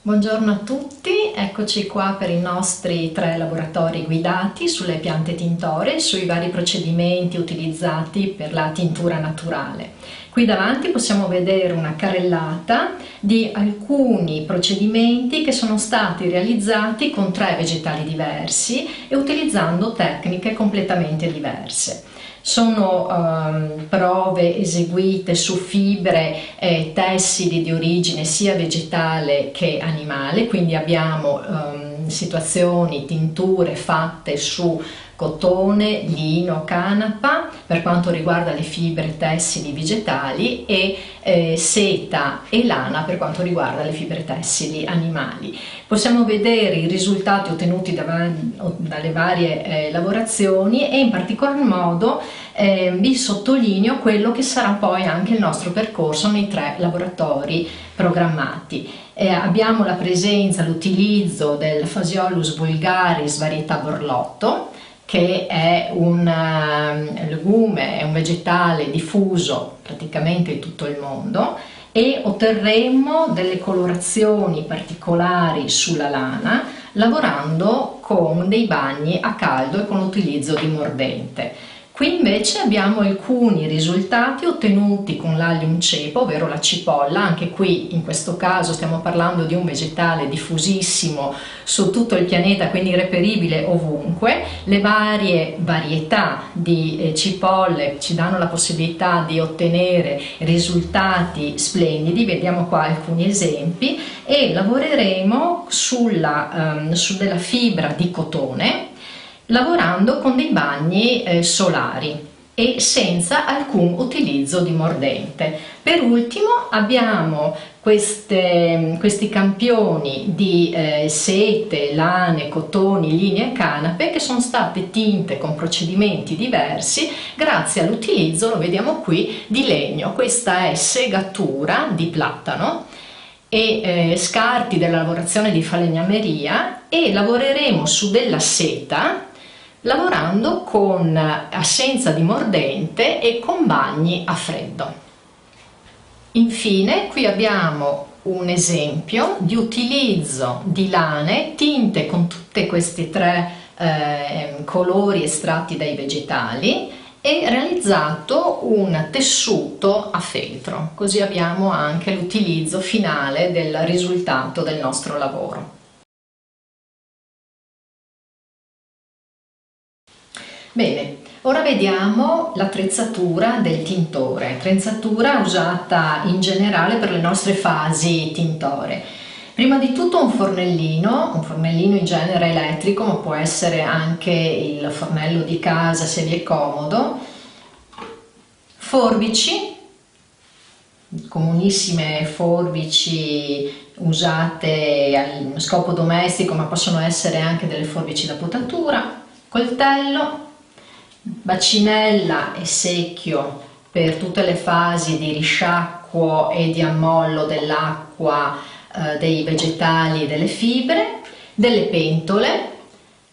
Buongiorno a tutti, eccoci qua per i nostri 3 laboratori guidati sulle piante tintoree e sui vari procedimenti utilizzati per la tintura naturale. Qui davanti possiamo vedere una carrellata di alcuni procedimenti che sono stati realizzati con 3 vegetali diversi e utilizzando tecniche completamente diverse. Sono prove eseguite su fibre tessili di origine sia vegetale che animale, quindi abbiamo situazioni, tinture fatte su cotone, lino, canapa per quanto riguarda le fibre tessili vegetali e seta e lana per quanto riguarda le fibre tessili animali. Possiamo vedere i risultati ottenuti dalle varie lavorazioni e in particolar modo vi sottolineo quello che sarà poi anche il nostro percorso nei 3 laboratori programmati. Abbiamo la presenza, l'utilizzo del Phaseolus vulgaris varietà Borlotto, che è un legume, è un vegetale diffuso praticamente in tutto il mondo, e otterremo delle colorazioni particolari sulla lana lavorando con dei bagni a caldo e con l'utilizzo di mordente. Qui invece abbiamo alcuni risultati ottenuti con l'Allium cepa, ovvero la cipolla. Anche qui in questo caso stiamo parlando di un vegetale diffusissimo su tutto il pianeta, quindi reperibile ovunque. Le varie varietà di cipolle ci danno la possibilità di ottenere risultati splendidi, vediamo qua alcuni esempi, e lavoreremo su della fibra di cotone, lavorando con dei bagni solari e senza alcun utilizzo di mordente. Per ultimo abbiamo questi campioni di sete, lane, cotoni, linee e canape che sono state tinte con procedimenti diversi grazie all'utilizzo, lo vediamo qui, di legno. Questa è segatura di platano e scarti della lavorazione di falegnameria, e lavoreremo su della seta lavorando con assenza di mordente e con bagni a freddo. Infine qui abbiamo un esempio di utilizzo di lane tinte con tutti questi 3 colori estratti dai vegetali e realizzato un tessuto a feltro, così abbiamo anche l'utilizzo finale del risultato del nostro lavoro. Bene, ora vediamo l'attrezzatura del tintore, attrezzatura usata in generale per le nostre fasi tintore. Prima di tutto un fornellino in genere elettrico, ma può essere anche il fornello di casa se vi è comodo, forbici, comunissime forbici usate allo scopo domestico, ma possono essere anche delle forbici da potatura, coltello, bacinella e secchio per tutte le fasi di risciacquo e di ammollo dell'acqua, dei vegetali e delle fibre, delle pentole.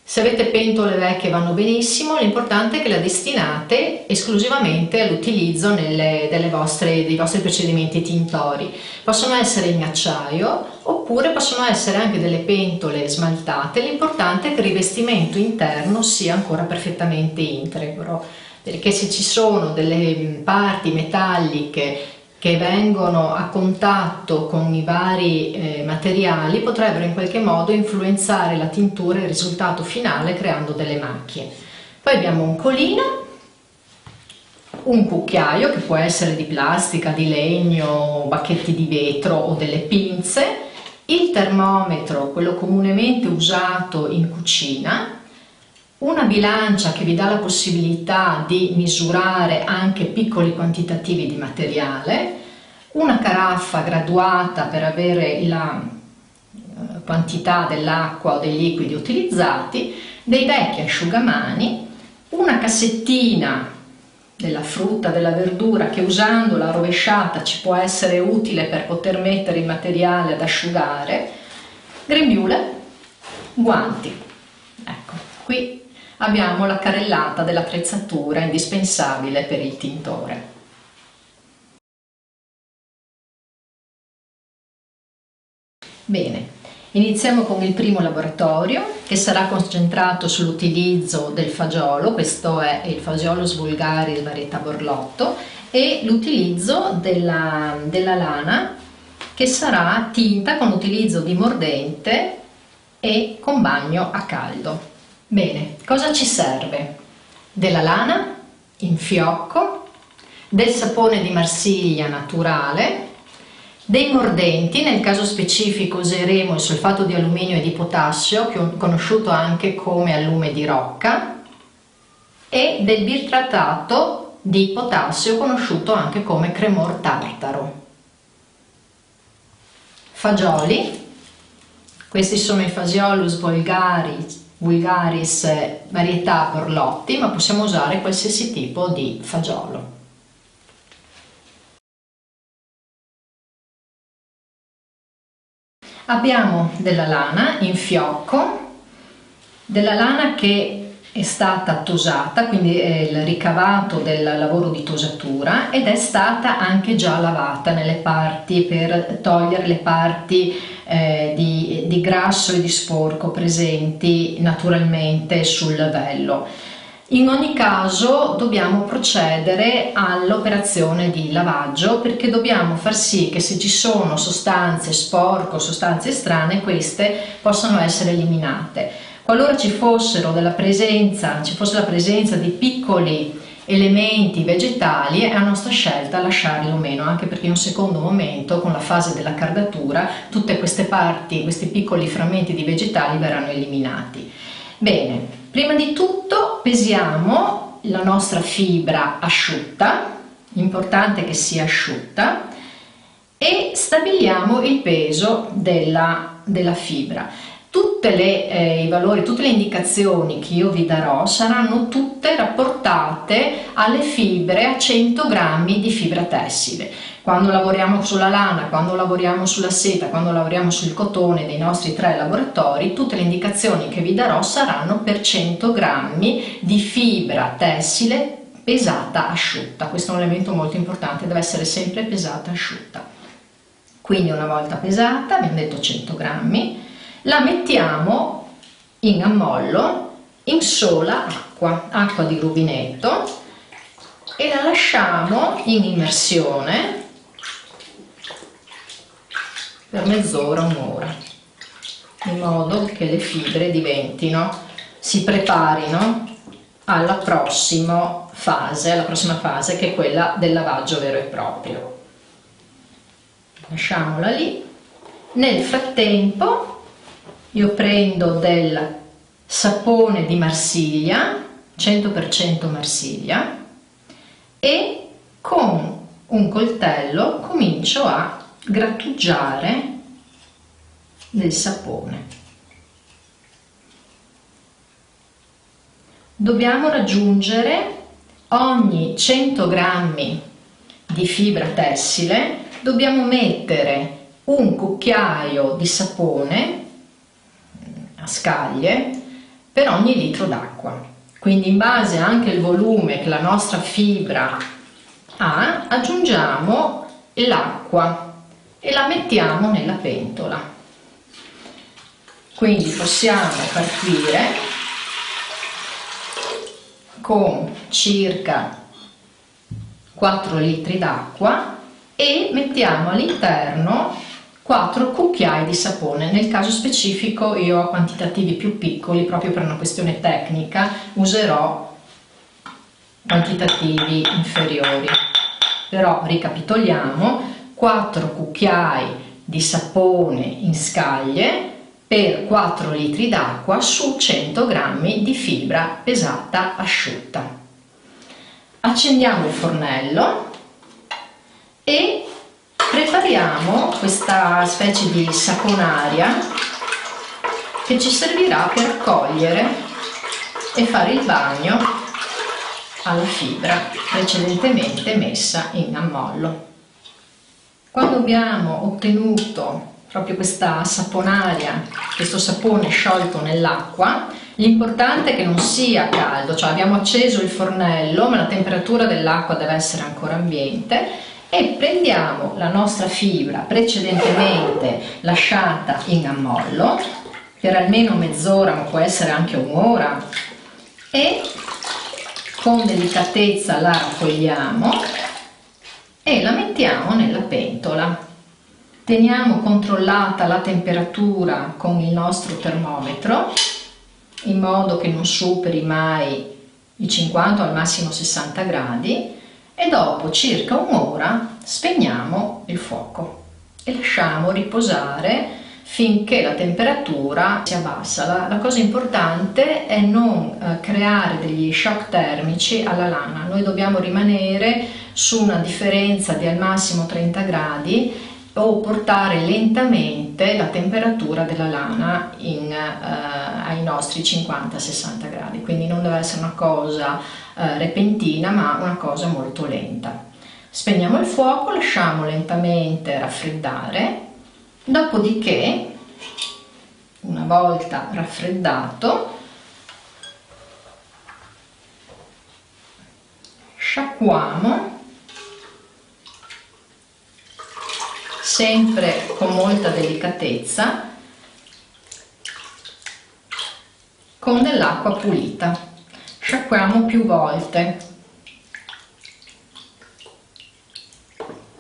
Se avete pentole vecchie vanno benissimo, l'importante è che le destinate esclusivamente all'utilizzo dei vostri procedimenti tintori. Possono essere in acciaio oppure possono essere anche delle pentole smaltate, l'importante è che il rivestimento interno sia ancora perfettamente integro, perché se ci sono delle parti metalliche che vengono a contatto con i vari materiali potrebbero in qualche modo influenzare la tintura e il risultato finale creando delle macchie. Poi abbiamo un colino, un cucchiaio che può essere di plastica, di legno, bacchetti di vetro o delle pinze, il termometro, quello comunemente usato in cucina, una bilancia che vi dà la possibilità di misurare anche piccoli quantitativi di materiale, una caraffa graduata per avere la quantità dell'acqua o dei liquidi utilizzati, dei vecchi asciugamani, una cassettina della frutta, della verdura che usandola rovesciata ci può essere utile per poter mettere il materiale ad asciugare, grembiule, guanti. Ecco, qui abbiamo la carrellata dell'attrezzatura indispensabile per il tintore. Bene, Iniziamo con il primo laboratorio che sarà concentrato sull'utilizzo del fagiolo, questo è il Phaseolus vulgaris varietà Borlotto, e l'utilizzo della lana che sarà tinta con l'utilizzo di mordente e con bagno a caldo. Bene, cosa ci serve? Della lana in fiocco, del sapone di Marsiglia naturale, dei mordenti, nel caso specifico useremo il solfato di alluminio e di potassio, conosciuto anche come allume di rocca, e del bitratato di potassio, conosciuto anche come cremor tartaro. Fagioli, questi sono i Phaseolus vulgaris varietà Borlotti, ma possiamo usare qualsiasi tipo di fagiolo. Abbiamo della lana in fiocco, della lana che è stata tosata, quindi è il ricavato del lavoro di tosatura, ed è stata anche già lavata nelle parti per togliere le parti di grasso e di sporco presenti naturalmente sul vello. In ogni caso dobbiamo procedere all'operazione di lavaggio, perché dobbiamo far sì che se ci sono sostanze sporche o sostanze strane, queste possano essere eliminate. Qualora ci fosse la presenza di piccoli elementi vegetali, è a nostra scelta lasciarli o meno, anche perché in un secondo momento, con la fase della cardatura, tutte queste parti, questi piccoli frammenti di vegetali verranno eliminati. Bene, prima di tutto pesiamo la nostra fibra asciutta, importante che sia asciutta, e stabiliamo il peso della fibra. Tutte le indicazioni che io vi darò saranno tutte rapportate alle fibre, a 100 grammi di fibra tessile. Quando lavoriamo sulla lana, quando lavoriamo sulla seta, quando lavoriamo sul cotone dei nostri 3 laboratori, tutte le indicazioni che vi darò saranno per 100 grammi di fibra tessile pesata asciutta. Questo è un elemento molto importante, deve essere sempre pesata asciutta. Quindi una volta pesata, abbiamo detto 100 grammi, la mettiamo in ammollo in sola acqua di rubinetto, e la lasciamo in immersione per mezz'ora, un'ora, in modo che le fibre si preparino alla prossima fase che è quella del lavaggio vero e proprio. Lasciamola lì. Nel frattempo io prendo del sapone di Marsiglia, 100% Marsiglia, e con un coltello comincio a grattugiare del sapone. Dobbiamo raggiungere ogni 100 grammi di fibra tessile, dobbiamo mettere un cucchiaio di sapone a scaglie per ogni litro d'acqua. Quindi in base anche al volume che la nostra fibra ha, aggiungiamo l'acqua e la mettiamo nella pentola. Quindi possiamo partire con circa 4 litri d'acqua e mettiamo all'interno 4 cucchiai di sapone. Nel caso specifico io ho quantitativi più piccoli, proprio per una questione tecnica userò quantitativi inferiori. Però ricapitoliamo: 4 cucchiai di sapone in scaglie per 4 litri d'acqua su 100 grammi di fibra pesata asciutta. Accendiamo il fornello e prepariamo questa specie di saponaria che ci servirà per cogliere e fare il bagno alla fibra precedentemente messa in ammollo. Quando abbiamo ottenuto proprio questa saponaria, questo sapone sciolto nell'acqua, l'importante è che non sia caldo, cioè abbiamo acceso il fornello ma la temperatura dell'acqua deve essere ancora ambiente, e prendiamo la nostra fibra precedentemente lasciata in ammollo per almeno mezz'ora, ma può essere anche un'ora, e con delicatezza la raccogliamo e la mettiamo nella pentola. Teniamo controllata la temperatura con il nostro termometro in modo che non superi mai i 50 o al massimo 60 gradi, e dopo circa un'ora spegniamo il fuoco e lasciamo riposare finché la temperatura si abbassa. La cosa importante è non creare degli shock termici alla lana. Noi dobbiamo rimanere su una differenza di al massimo 30 gradi o portare lentamente la temperatura della lana ai nostri 50-60 gradi, quindi non deve essere una cosa repentina, ma una cosa molto lenta. Spegniamo il fuoco, lasciamo lentamente raffreddare, dopodiché, una volta raffreddato, sciacquiamo sempre con molta delicatezza con dell'acqua pulita. Sciacquiamo più volte.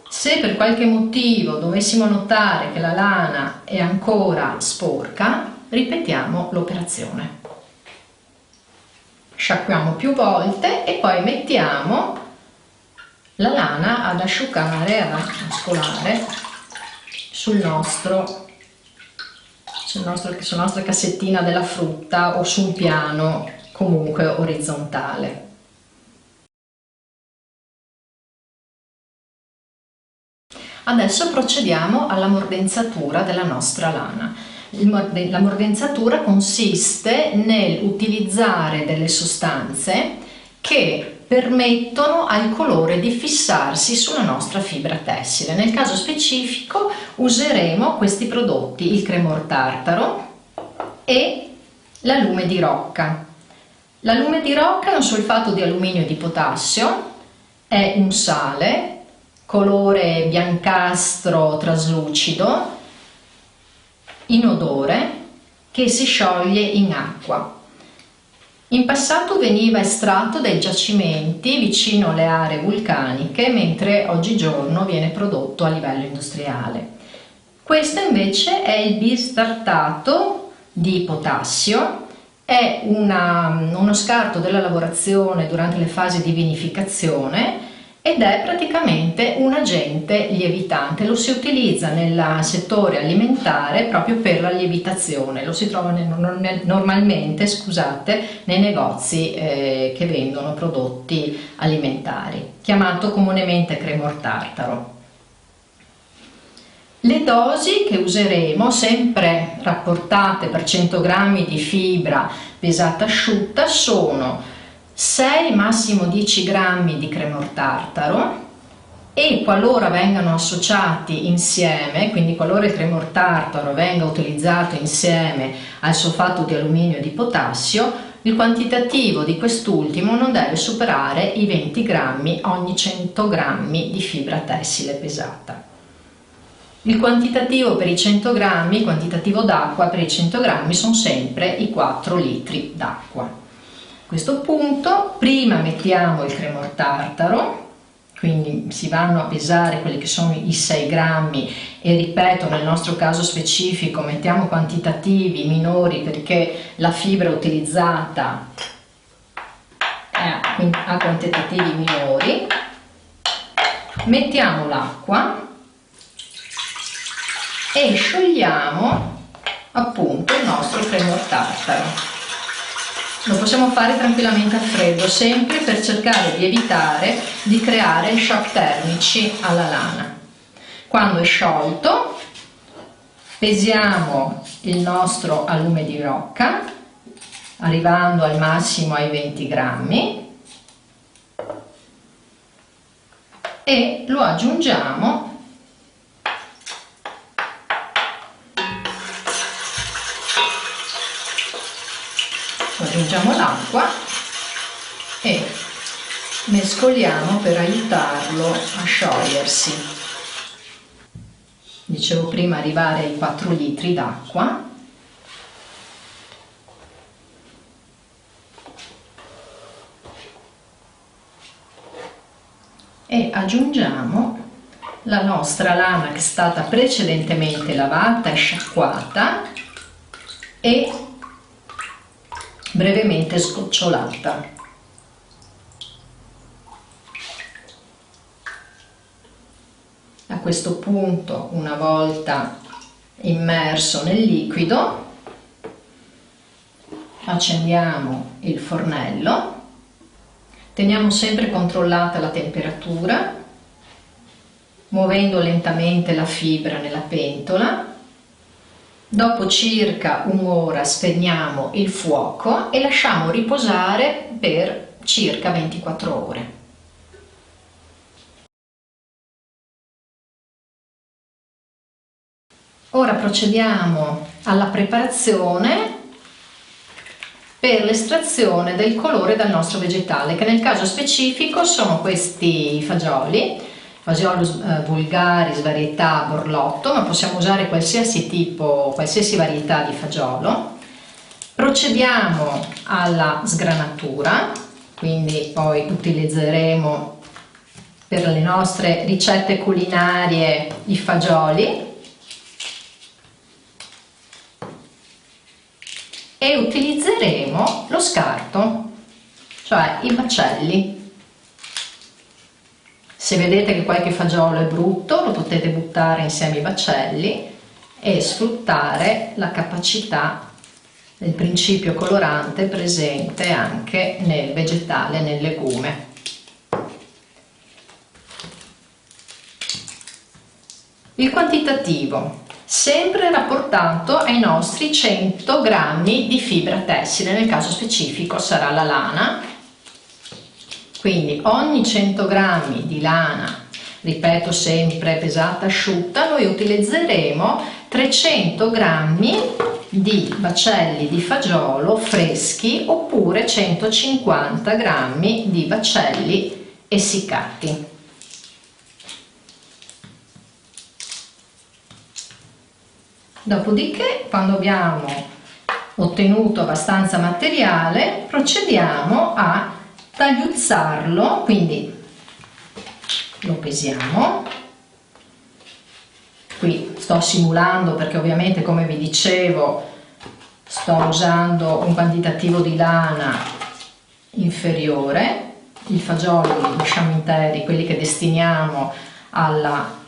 Se per qualche motivo dovessimo notare che la lana è ancora sporca, ripetiamo l'operazione. Sciacquiamo più volte e poi mettiamo la lana ad asciugare, a mescolare sulla nostra cassettina della frutta o su un piano comunque orizzontale. Adesso procediamo alla mordenzatura della nostra lana. La mordenzatura consiste nell'utilizzare delle sostanze che permettono al colore di fissarsi sulla nostra fibra tessile. Nel caso specifico useremo questi prodotti: il cremor tartaro e l'allume di rocca. L'allume di rocca è un solfato di alluminio e di potassio, è un sale, colore biancastro traslucido, inodore, che si scioglie in acqua. In passato veniva estratto dai giacimenti vicino alle aree vulcaniche, mentre oggigiorno viene prodotto a livello industriale. Questo invece è il bistartato di potassio, è uno scarto della lavorazione durante le fasi di vinificazione ed è praticamente un agente lievitante. Lo si utilizza nel settore alimentare proprio per la lievitazione, lo si trova normalmente, scusate, nei negozi che vendono prodotti alimentari, chiamato comunemente cremor tartaro. Le dosi che useremo, sempre rapportate per 100 g di fibra pesata asciutta, sono 6 massimo 10 g di cremor tartaro, e qualora vengano associati insieme, quindi qualora il cremor tartaro venga utilizzato insieme al solfato di alluminio e di potassio, il quantitativo di quest'ultimo non deve superare i 20 g ogni 100 g di fibra tessile pesata. Il quantitativo per i 100 g, il quantitativo d'acqua per i 100 g sono sempre i 4 litri d'acqua. A questo punto prima mettiamo il cremor tartaro, quindi si vanno a pesare quelli che sono i 6 grammi, e ripeto, nel nostro caso specifico mettiamo quantitativi minori perché la fibra utilizzata ha quantitativi minori. Mettiamo l'acqua e sciogliamo appunto il nostro cremor tartaro. Lo possiamo fare tranquillamente a freddo, sempre per cercare di evitare di creare shock termici alla lana. Quando è sciolto, pesiamo il nostro allume di rocca, arrivando al massimo ai 20 grammi, e lo aggiungiamo l'acqua e mescoliamo per aiutarlo a sciogliersi. Dicevo prima, arrivare ai 4 litri d'acqua. E aggiungiamo la nostra lana che è stata precedentemente lavata e sciacquata e brevemente sgocciolata. A questo punto, una volta immerso nel liquido, accendiamo il fornello, teniamo sempre controllata la temperatura, muovendo lentamente la fibra nella pentola. Dopo circa un'ora spegniamo il fuoco e lasciamo riposare per circa 24 ore. Ora procediamo alla preparazione per l'estrazione del colore dal nostro vegetale, che nel caso specifico sono questi fagioli vulgaris varietà borlotto, ma possiamo usare qualsiasi varietà di fagiolo. Procediamo alla sgranatura, quindi poi utilizzeremo per le nostre ricette culinarie i fagioli, e utilizzeremo lo scarto, cioè i baccelli. Se vedete che qualche fagiolo è brutto, lo potete buttare insieme ai baccelli e sfruttare la capacità del principio colorante presente anche nel vegetale, nel legume. Il quantitativo, sempre rapportato ai nostri 100 grammi di fibra tessile, nel caso specifico sarà la lana. Quindi ogni 100 grammi di lana, ripeto sempre pesata asciutta, noi utilizzeremo 300 grammi di baccelli di fagiolo freschi oppure 150 grammi di baccelli essiccati. Dopodiché, quando abbiamo ottenuto abbastanza materiale, procediamo a tagliuzzarlo, quindi lo pesiamo. Qui sto simulando perché ovviamente, come vi dicevo, sto usando un quantitativo di lana inferiore. I fagioli li lasciamo interi, quelli che destiniamo alla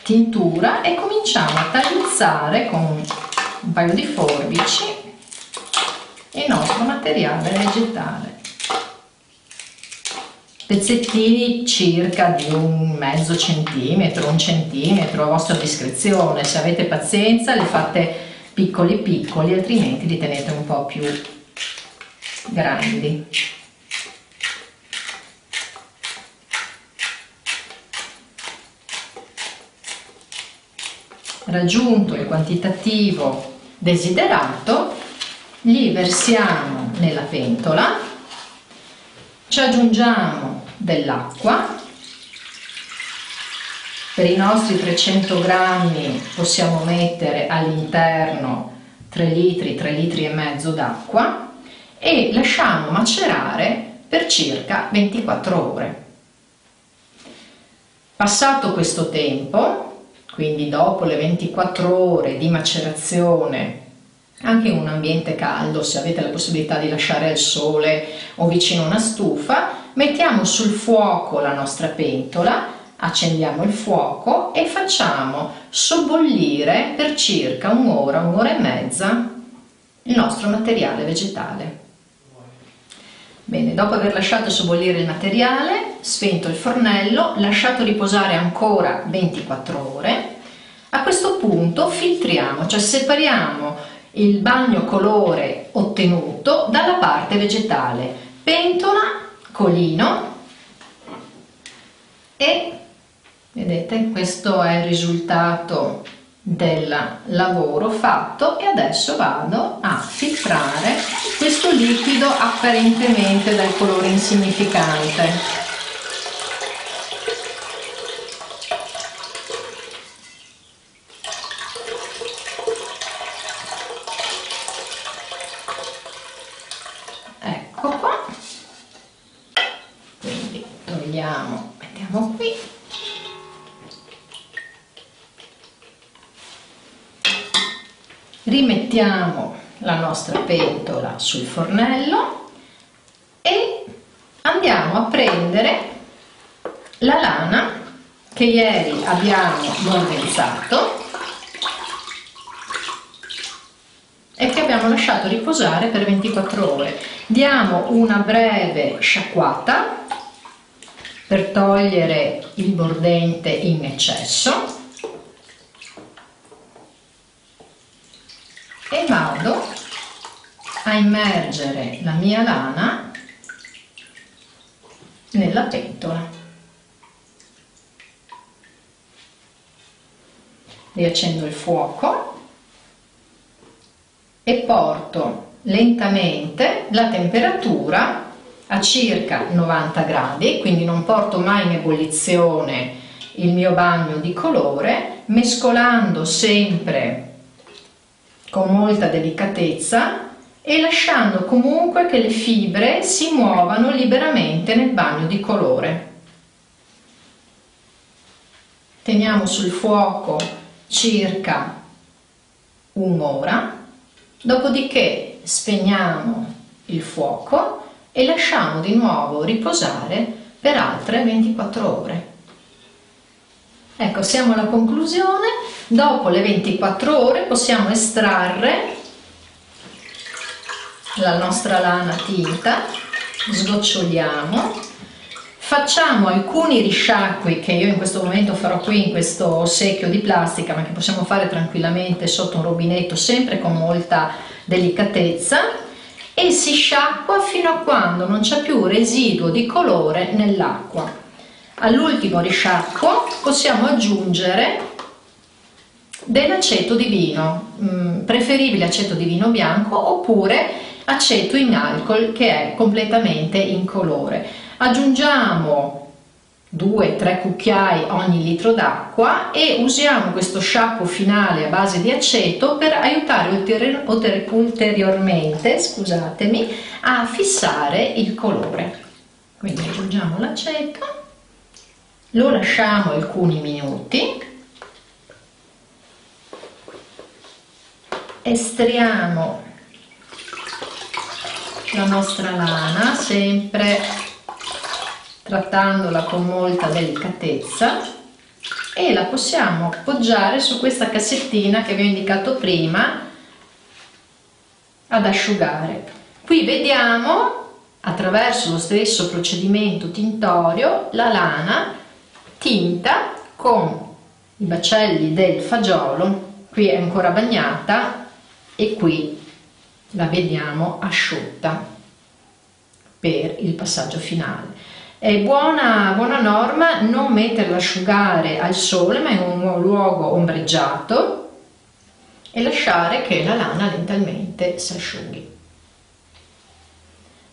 tintura, e cominciamo a tagliuzzare con un paio di forbici il nostro materiale vegetale. Pezzettini circa di un mezzo centimetro, un centimetro, a vostra discrezione. Se avete pazienza li fate piccoli piccoli, altrimenti li tenete un po' più grandi. Raggiunto il quantitativo desiderato, li versiamo nella pentola, ci aggiungiamo dell'acqua. Per i nostri 300 grammi possiamo mettere all'interno 3 litri e mezzo d'acqua e lasciamo macerare per circa 24 ore. Passato questo tempo, quindi dopo le 24 ore di macerazione, anche in un ambiente caldo, se avete la possibilità di lasciare al sole o vicino a una stufa, mettiamo sul fuoco la nostra pentola, accendiamo il fuoco e facciamo sobbollire per circa un'ora, un'ora e mezza il nostro materiale vegetale. Bene, dopo aver lasciato sobbollire il materiale, spento il fornello, lasciato riposare ancora 24 ore, a questo punto filtriamo, cioè separiamo il bagno colore ottenuto dalla parte vegetale, pentola, colino, e vedete, questo è il risultato del lavoro fatto. E adesso vado a filtrare questo liquido apparentemente dal colore insignificante. togliamo, mettiamo qui. Rimettiamo la nostra pentola sul fornello e andiamo a prendere la lana che ieri abbiamo mordenzato e che abbiamo lasciato riposare per 24 ore. Diamo una breve sciacquata per togliere il mordente in eccesso e vado a immergere la mia lana nella pentola. Riaccendo il fuoco e porto lentamente la temperatura a circa 90 gradi, quindi non porto mai in ebollizione il mio bagno di colore, mescolando sempre con molta delicatezza e lasciando comunque che le fibre si muovano liberamente nel bagno di colore. Teniamo sul fuoco circa un'ora, dopodiché spegniamo il fuoco e lasciamo di nuovo riposare per altre 24 ore. Ecco, siamo alla conclusione. Dopo le 24 ore possiamo estrarre la nostra lana tinta, sgoccioliamo, facciamo alcuni risciacqui che io in questo momento farò qui in questo secchio di plastica, ma che possiamo fare tranquillamente sotto un rubinetto, sempre con molta delicatezza, e si sciacqua fino a quando non c'è più residuo di colore nell'acqua. All'ultimo risciacquo possiamo aggiungere dell'aceto di vino, preferibile aceto di vino bianco oppure aceto in alcol che è completamente incolore. Aggiungiamo 2-3 cucchiai ogni litro d'acqua e usiamo questo sciacquo finale a base di aceto per aiutare ulteriormente, scusatemi, a fissare il colore. Quindi aggiungiamo l'aceto, lo lasciamo alcuni minuti, estriamo la nostra lana, sempre trattandola con molta delicatezza, e la possiamo appoggiare su questa cassettina che vi ho indicato prima ad asciugare. Qui vediamo, attraverso lo stesso procedimento tintorio, la lana tinta con i baccelli del fagiolo. Qui è ancora bagnata e qui la vediamo asciutta per il passaggio finale. È buona norma non metterla asciugare al sole, ma in un luogo ombreggiato, e lasciare che la lana lentamente si asciughi.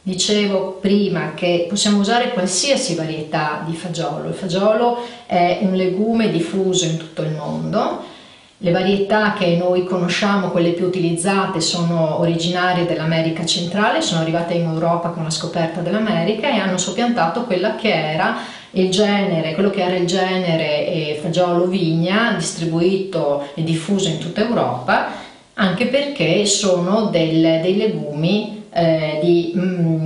Dicevo prima che possiamo usare qualsiasi varietà di fagiolo. Il fagiolo è un legume diffuso in tutto il mondo. Le varietà che noi conosciamo, quelle più utilizzate, sono originarie dell'America centrale, sono arrivate in Europa con la scoperta dell'America e hanno soppiantato quello che era il genere fagiolo vigna, distribuito e diffuso in tutta Europa, anche perché sono dei legumi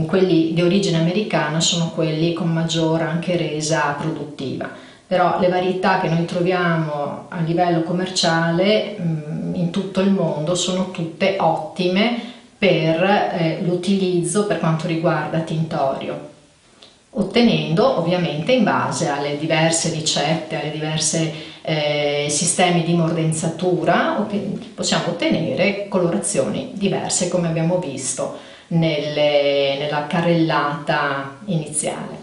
quelli di origine americana, sono quelli con maggior anche resa produttiva. Però le varietà che noi troviamo a livello commerciale in tutto il mondo sono tutte ottime per l'utilizzo per quanto riguarda tintorio, ottenendo ovviamente in base alle diverse ricette, alle diverse sistemi di mordenzatura, possiamo ottenere colorazioni diverse come abbiamo visto nella carrellata iniziale.